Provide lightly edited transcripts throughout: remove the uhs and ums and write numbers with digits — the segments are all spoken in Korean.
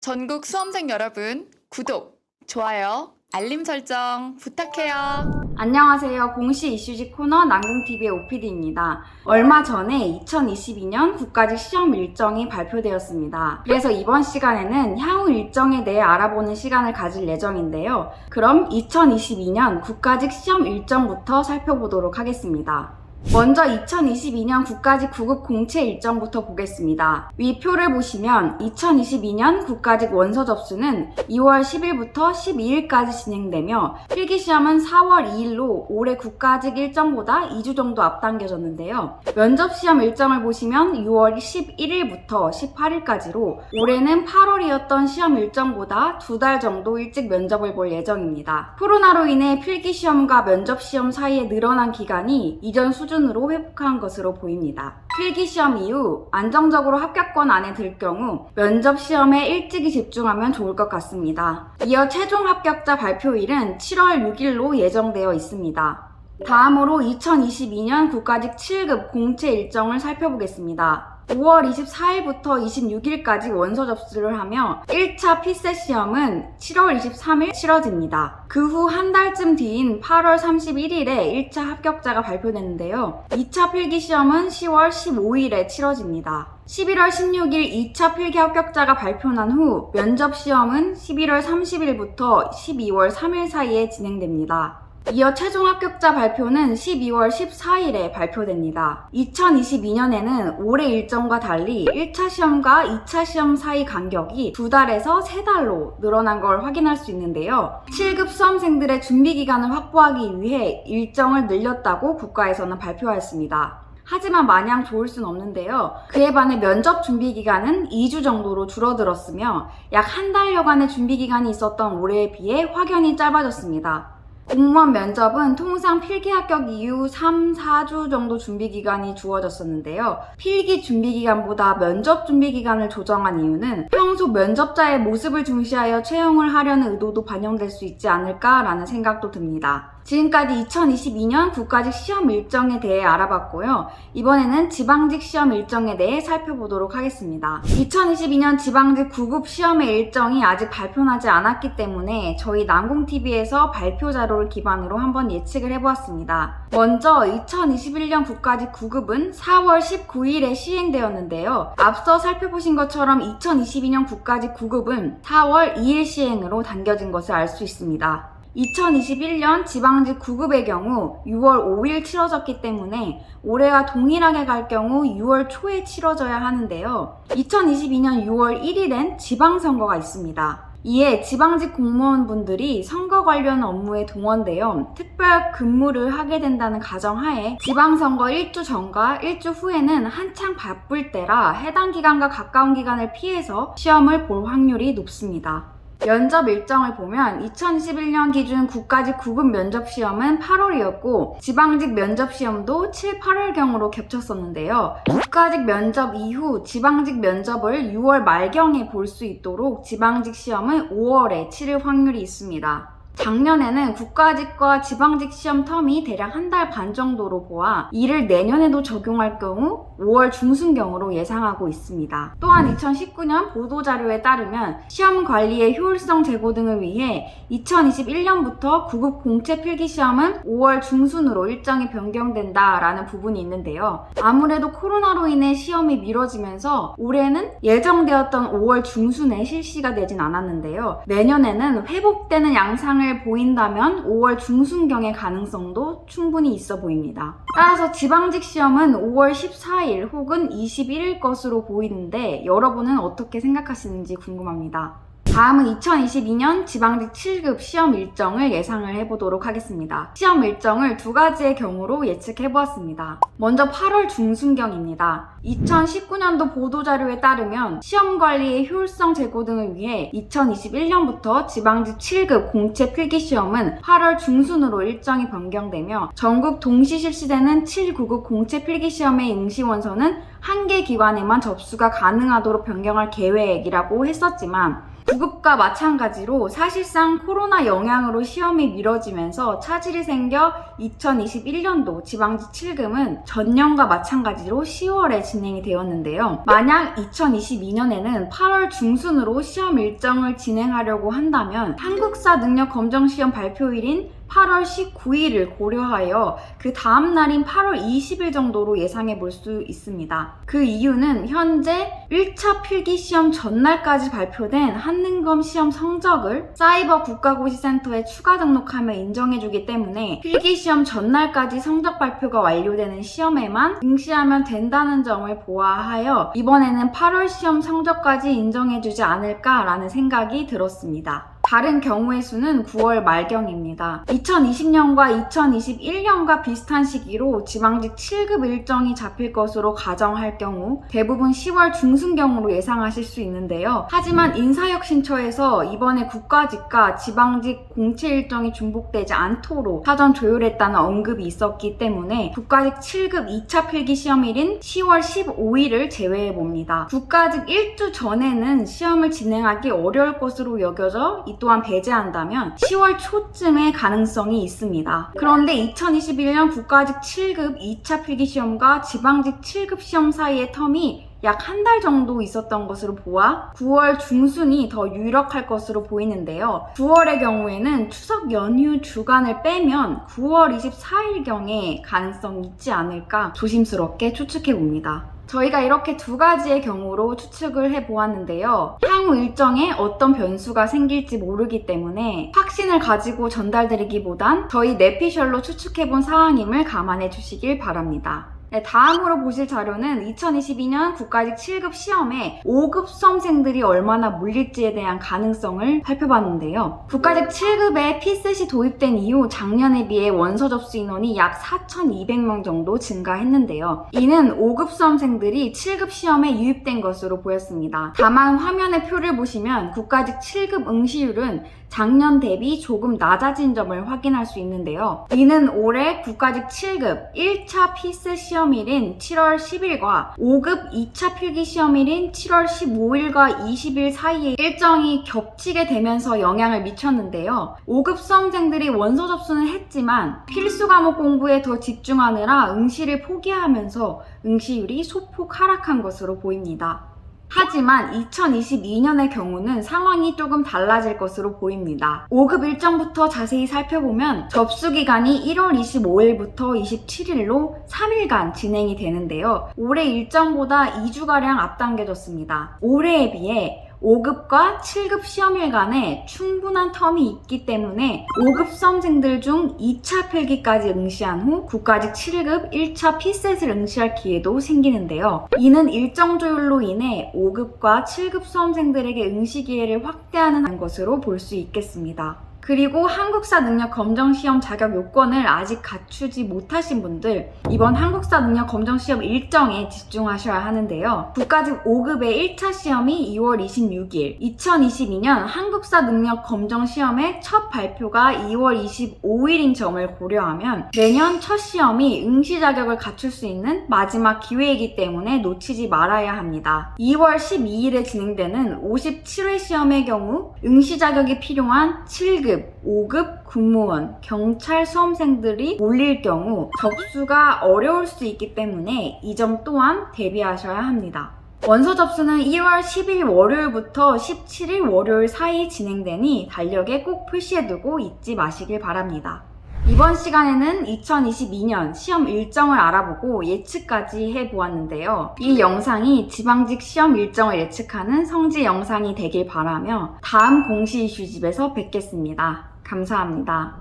전국 수험생 여러분, 구독, 좋아요, 알림 설정 부탁해요. 안녕하세요. 공시 이슈지 코너 난공TV의 OPD입니다. 얼마 전에 2022년 국가직 시험 일정이 발표되었습니다. 그래서 이번 시간에는 향후 일정에 대해 알아보는 시간을 가질 예정인데요. 그럼 2022년 국가직 시험 일정부터 살펴보도록 하겠습니다. 먼저 2022년 국가직 구급 공채 일정부터 보겠습니다. 위 표를 보시면 2022년 국가직 원서 접수는 2월 10일부터 12일까지 진행되며 필기시험은 4월 2일로 올해 국가직 일정보다 2주 정도 앞당겨졌는데요. 면접시험 일정을 보시면 6월 11일부터 18일까지로 올해는 8월이었던 시험 일정보다 2달 정도 일찍 면접을 볼 예정입니다. 코로나로 인해 필기시험과 면접시험 사이에 늘어난 기간이 이전 수준으로 회복한 것으로 보입니다. 필기시험 이후 안정적으로 합격권 안에 들 경우 면접시험에 일찍이 집중하면 좋을 것 같습니다. 이어 최종 합격자 발표일은 7월 6일로 예정되어 있습니다. 다음으로 2022년 국가직 7급 공채 일정을 살펴보겠습니다. 5월 24일부터 26일까지 원서 접수를 하며 1차 피셋 시험은 7월 23일 치러집니다. 그 후 한 달쯤 뒤인 8월 31일에 1차 합격자가 발표되는데요. 2차 필기 시험은 10월 15일에 치러집니다. 11월 16일 2차 필기 합격자가 발표난 후 면접 시험은 11월 30일부터 12월 3일 사이에 진행됩니다. 이어 최종 합격자 발표는 12월 14일에 발표됩니다. 2022년에는 올해 일정과 달리 1차 시험과 2차 시험 사이 간격이 2달에서 3달로 늘어난 걸 확인할 수 있는데요. 7급 수험생들의 준비 기간을 확보하기 위해 일정을 늘렸다고 국가에서는 발표하였습니다. 하지만 마냥 좋을 순 없는데요. 그에 반해 면접 준비 기간은 2주 정도로 줄어들었으며 약 한 달여간의 준비 기간이 있었던 올해에 비해 확연히 짧아졌습니다. 공무원 면접은 통상 필기 합격 이후 3, 4주 정도 준비기간이 주어졌었는데요. 필기 준비기간보다 면접 준비기간을 조정한 이유는 평소 면접자의 모습을 중시하여 채용을 하려는 의도도 반영될 수 있지 않을까라는 생각도 듭니다. 지금까지 2022년 국가직 시험 일정에 대해 알아봤고요. 이번에는 지방직 시험 일정에 대해 살펴보도록 하겠습니다. 2022년 지방직 9급 시험의 일정이 아직 발표나지 않았기 때문에 저희 난공TV에서 발표 자료를 기반으로 한번 예측을 해보았습니다. 먼저 2021년 국가직 9급은 4월 19일에 시행되었는데요. 앞서 살펴보신 것처럼 2022년 국가직 9급은 4월 2일 시행으로 당겨진 것을 알 수 있습니다. 2021년 지방직 9급의 경우 6월 5일 치러졌기 때문에 올해와 동일하게 갈 경우 6월 초에 치러져야 하는데요. 2022년 6월 1일엔 지방선거가 있습니다. 이에 지방직 공무원분들이 선거 관련 업무에 동원되어 특별 근무를 하게 된다는 가정하에 지방선거 1주 전과 1주 후에는 한창 바쁠 때라 해당 기간과 가까운 기간을 피해서 시험을 볼 확률이 높습니다. 면접 일정을 보면 2021년 기준 국가직 9급 면접시험은 8월이었고 지방직 면접시험도 7, 8월경으로 겹쳤었는데요. 국가직 면접 이후 지방직 면접을 6월 말경에 볼 수 있도록 지방직 시험은 5월에 치를 확률이 있습니다. 작년에는 국가직과 지방직 시험 텀이 대략 한 달 반 정도로 보아 이를 내년에도 적용할 경우 5월 중순경으로 예상하고 있습니다. 또한 2019년 보도자료에 따르면 시험 관리의 효율성 제고 등을 위해 2021년부터 9급 공채 필기시험은 5월 중순으로 일정이 변경된다라는 부분이 있는데요. 아무래도 코로나로 인해 시험이 미뤄지면서 올해는 예정되었던 5월 중순에 실시가 되진 않았는데요. 내년에는 회복되는 양상을 보인다면 5월 중순경의 가능성도 충분히 있어 보입니다. 따라서 지방직 시험은 5월 14일 혹은 21일 것으로 보이는데 여러분은 어떻게 생각하시는지 궁금합니다. 다음은 2022년 지방직 7급 시험 일정을 예상을 해보도록 하겠습니다. 시험 일정을 두 가지의 경우로 예측해보았습니다. 먼저 8월 중순경입니다. 2019년도 보도자료에 따르면 시험관리의 효율성 제고 등을 위해 2021년부터 지방직 7급 공채 필기시험은 8월 중순으로 일정이 변경되며 전국 동시 실시되는 7, 9급 공채 필기시험의 응시원서는 한 개 기관에만 접수가 가능하도록 변경할 계획이라고 했었지만 9급과 마찬가지로 사실상 코로나 영향으로 시험이 미뤄지면서 차질이 생겨 2021년도 지방직 7급은 전년과 마찬가지로 10월에 진행이 되었는데요. 만약 2022년에는 8월 중순으로 시험 일정을 진행하려고 한다면 한국사 능력 검정 시험 발표일인 8월 19일을 고려하여 그 다음 날인 8월 20일 정도로 예상해 볼 수 있습니다. 그 이유는 현재 1차 필기시험 전날까지 발표된 한능검 시험 성적을 사이버 국가고시센터에 추가 등록하며 인정해주기 때문에 필기시험 전날까지 성적 발표가 완료되는 시험에만 응시하면 된다는 점을 보아하여 이번에는 8월 시험 성적까지 인정해주지 않을까라는 생각이 들었습니다. 다른 경우의 수는 9월 말경입니다. 2020년과 2021년과 비슷한 시기로 지방직 7급 일정이 잡힐 것으로 가정할 경우 대부분 10월 중순경으로 예상하실 수 있는데요. 하지만 인사혁신처에서 이번에 국가직과 지방직 공채 일정이 중복되지 않도록 사전 조율했다는 언급이 있었기 때문에 국가직 7급 2차 필기시험일인 10월 15일을 제외해봅니다. 국가직 1주 전에는 시험을 진행하기 어려울 것으로 여겨져 이 또한 배제한다면 10월 초쯤의 가능성이 있습니다. 그런데 2021년 국가직 7급 2차 필기시험과 지방직 7급 시험 사이의 텀이 약 한 달 정도 있었던 것으로 보아 9월 중순이 더 유력할 것으로 보이는데요. 9월의 경우에는 추석 연휴 주간을 빼면 9월 24일경에 가능성이 있지 않을까 조심스럽게 추측해 봅니다. 저희가 이렇게 두 가지의 경우로 추측을 해보았는데요. 향후 일정에 어떤 변수가 생길지 모르기 때문에 확신을 가지고 전달드리기보단 저희 내피셜로 추측해본 사항임을 감안해 주시길 바랍니다. 네, 다음으로 보실 자료는 2022년 국가직 7급 시험에 5급 수험생들이 얼마나 몰릴지에 대한 가능성을 살펴봤는데요. 국가직 7급에 피셋이 도입된 이후 작년에 비해 원서 접수 인원이 약 4,200명 정도 증가했는데요. 이는 5급 수험생들이 7급 시험에 유입된 것으로 보였습니다. 다만 화면의 표를 보시면 국가직 7급 응시율은 작년 대비 조금 낮아진 점을 확인할 수 있는데요. 이는 올해 국가직 7급 1차 피셋 시험일인 7월 10일과 5급 2차 필기 시험일인 7월 15일과 20일 사이에 일정이 겹치게 되면서 영향을 미쳤는데요. 5급 수험생들이 원서 접수는 했지만 필수 과목 공부에 더 집중하느라 응시를 포기하면서 응시율이 소폭 하락한 것으로 보입니다. 하지만 2022년의 경우는 상황이 조금 달라질 것으로 보입니다. 5급 일정부터 자세히 살펴보면 접수 기간이 1월 25일부터 27일로 3일간 진행이 되는데요. 올해 일정보다 2주가량 앞당겨졌습니다. 올해에 비해 5급과 7급 시험일 간에 충분한 텀이 있기 때문에 5급 수험생들 중 2차 필기까지 응시한 후 국가직 7급 1차 피셋을 응시할 기회도 생기는데요. 이는 일정 조율로 인해 5급과 7급 수험생들에게 응시 기회를 확대하는 것으로 볼 수 있겠습니다. 그리고 한국사 능력 검정 시험 자격 요건을 아직 갖추지 못하신 분들, 이번 한국사 능력 검정 시험 일정에 집중하셔야 하는데요. 국가직 5급의 1차 시험이 2월 26일, 2022년 한국사 능력 검정 시험의 첫 발표가 2월 25일인 점을 고려하면 내년 첫 시험이 응시 자격을 갖출 수 있는 마지막 기회이기 때문에 놓치지 말아야 합니다. 2월 12일에 진행되는 57회 시험의 경우 응시 자격이 필요한 7급 5급 군무원, 경찰 수험생들이 몰릴 경우 접수가 어려울 수 있기 때문에 이 점 또한 대비하셔야 합니다. 원서 접수는 2월 10일 월요일부터 17일 월요일 사이 진행되니 달력에 꼭 표시해두고 잊지 마시길 바랍니다. 이번 시간에는 2022년 시험 일정을 알아보고 예측까지 해보았는데요. 이 영상이 지방직 시험 일정을 예측하는 성지 영상이 되길 바라며 다음 공시 이슈집에서 뵙겠습니다. 감사합니다.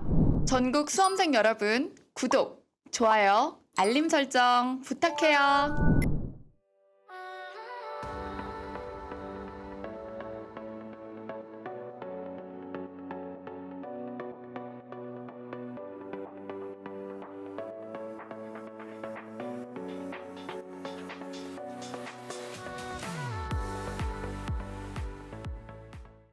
전국 수험생 여러분, 구독, 좋아요, 알림 설정 부탁해요.